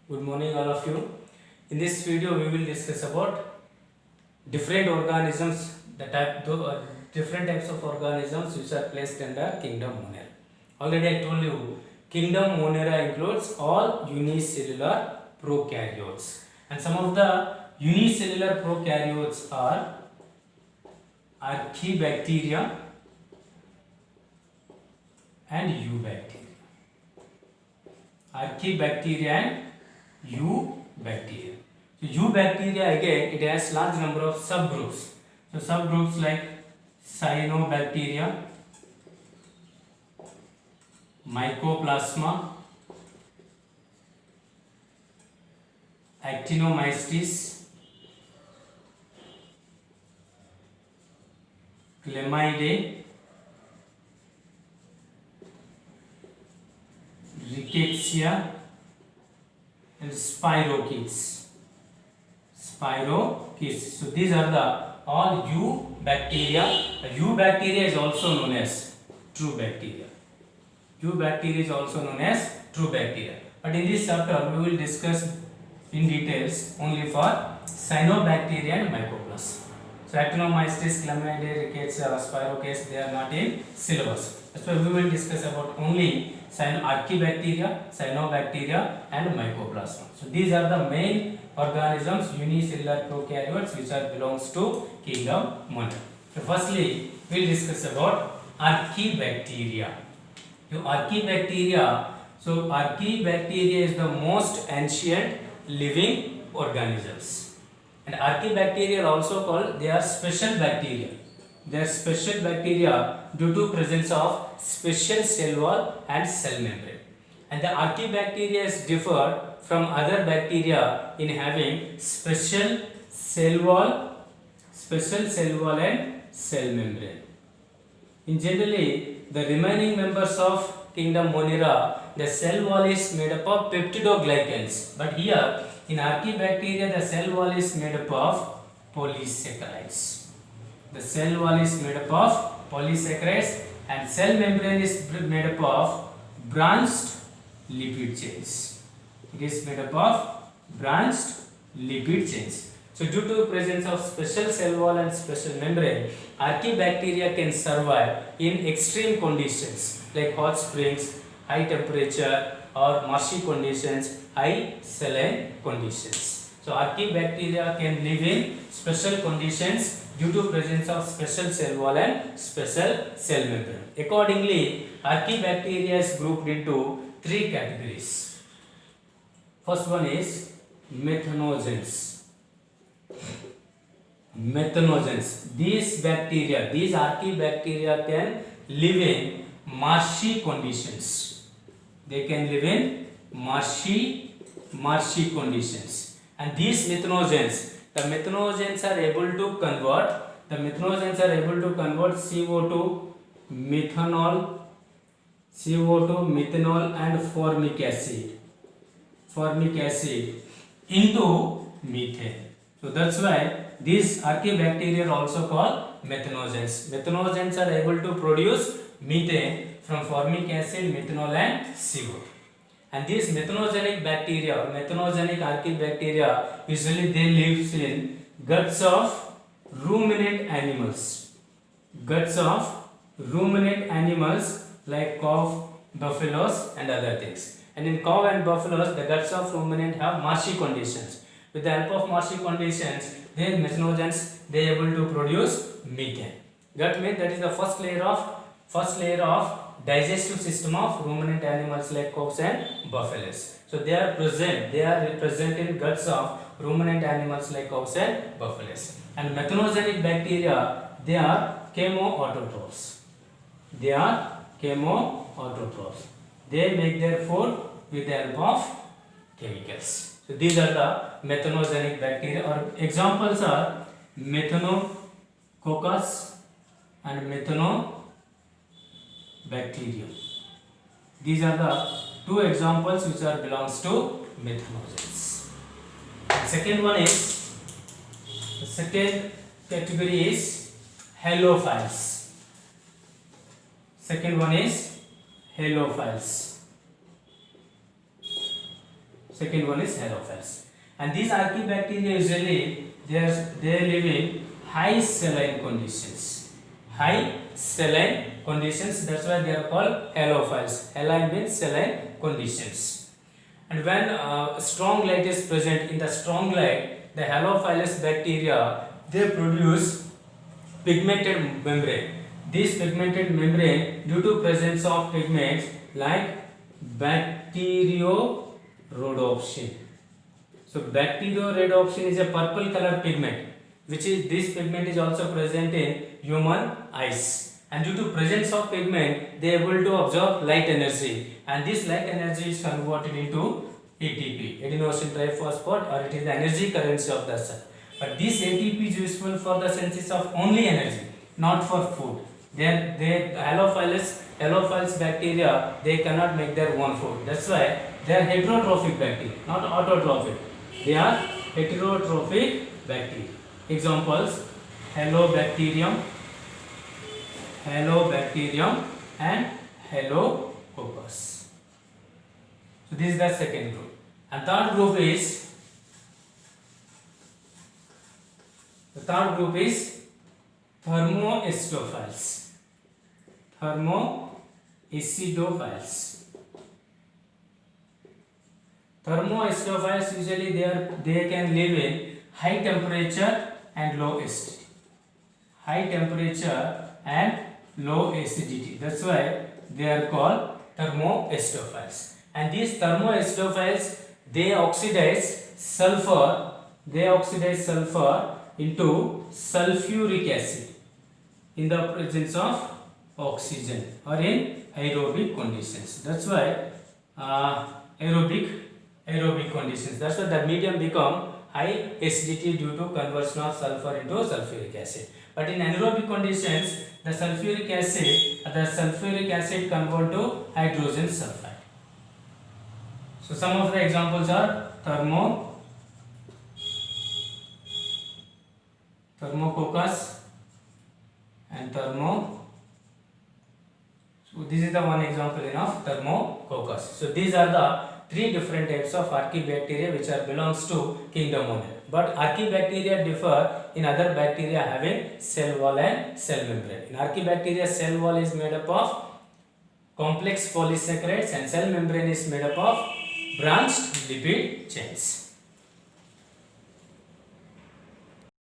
Good morning, all of you. In this video, we will discuss about different organisms, different types of organisms which are placed under kingdom Monera. Already I told you, kingdom Monera includes all unicellular prokaryotes, and some of the unicellular prokaryotes are Archaebacteria and Eubacteria. Archaebacteria and Eubacteria. So Eubacteria, again, it has large number of subgroups. So subgroups like Cyanobacteria, Mycoplasma, Actinomycetes, Chlamydia, Rickettsia, and spirochetes. So these are the all Eubacteria. Eubacteria is also known as true bacteria. Eubacteria is also known as true bacteria. But in this chapter, we will discuss in details only for Cyanobacteria and Mycoplasma. So Actinomycetes, Chlamydia, Rickettsia, spirochetes, they are not in syllabus. That's why we will discuss about only Archaebacteria, Cyanobacteria and Mycoplasma. So these are the main organisms, unicellular prokaryotes, which are belongs to kingdom Monera. So firstly, we will discuss about Archaebacteria. So Archaebacteria is the most ancient living organisms. And Archaebacteria are also called, they are special bacteria. They are special bacteria due to presence of special cell wall and cell membrane. And the Archaebacteria differ from other bacteria in having special cell wall and cell membrane. In generally, the remaining members of kingdom Monera, the cell wall is made up of peptidoglycans. But here in Archaebacteria, the cell wall is made up of polysaccharides. The cell wall is made up of polysaccharides and cell membrane is made up of branched lipid chains. It is made up of branched lipid chains. So due to presence of special cell wall and special membrane, Archaebacteria can survive in extreme conditions like hot springs, high temperature, or marshy conditions, high saline conditions. So Archaebacteria can live in special conditions due to presence of special cell wall and special cell membrane. Accordingly, Archaebacteria is grouped into three categories. First one is methanogens. These Archaebacteria can live in marshy conditions. They can live in marshy conditions. And these methanogens, the methanogens are able to convert CO2 methanol and formic acid into methane. So that's why these Archaebacteria are also called methanogens. Methanogens are able to produce methane from formic acid, methanol and CO2. And these methanogenic bacteria or methanogenic Archaebacteria, usually they live in guts of ruminant animals. Like cow, buffaloes and other things. And in cow and buffaloes, the guts of ruminant have marshy conditions. With the help of marshy conditions, these methanogens they are able to produce methane. That means that is the first layer of digestive system of ruminant animals like cows and buffaloes. So they are present in guts of ruminant animals like cows and buffaloes. And methanogenic bacteria, they are chemoautotrophs. They make their food with the help of chemicals. So these are the methanogenic bacteria, or examples are Methanococcus and Methanobacterium. These are the two examples which are belongs to methanogens. The second category is halophiles. Second one is halophiles. Second one is halophiles. And these archaebacteria usually they live in high saline conditions. High saline conditions, that's why they are called halophiles. Haline means saline conditions. And when strong light is present, in the strong light, the halophilous bacteria, they produce pigmented membrane. This pigmented membrane, due to presence of pigments like bacteriorhodopsin. So bacteriorhodopsin is a purple color pigment, which is this pigment is also present in human eyes. And due to presence of pigment, they are able to absorb light energy, and this light energy is converted into ATP, adenosine triphosphate, or it is the energy currency of the cell. But this ATP is useful for the synthesis of only energy, not for food. Halophilous bacteria, they cannot make their own food. That's why they are heterotrophic bacteria, not autotrophic. They are heterotrophic bacteria. Examples: Halobacterium and Halococcus. So this is the second group. And third group is thermoacidophiles. Thermoacidophiles usually they can live in high temperature and low acidity. High temperature and low acidity. That's why they are called thermoacidophiles. And these thermoacidophiles, they oxidize sulfur into sulfuric acid in the presence of oxygen or in aerobic conditions. That's why aerobic conditions. That's why the medium become high acidity due to conversion of sulfur into sulfuric acid. But in anaerobic conditions, the sulfuric acid convert to hydrogen sulfide. So some of the examples are Thermococcus and So this is the one example of Thermococcus. So these are the three different types of archaebacteria which belongs to kingdom Monera. But archaebacteria differ in other bacteria having cell wall and cell membrane. In archaebacteria, cell wall is made up of complex polysaccharides and cell membrane is made up of branched lipid chains.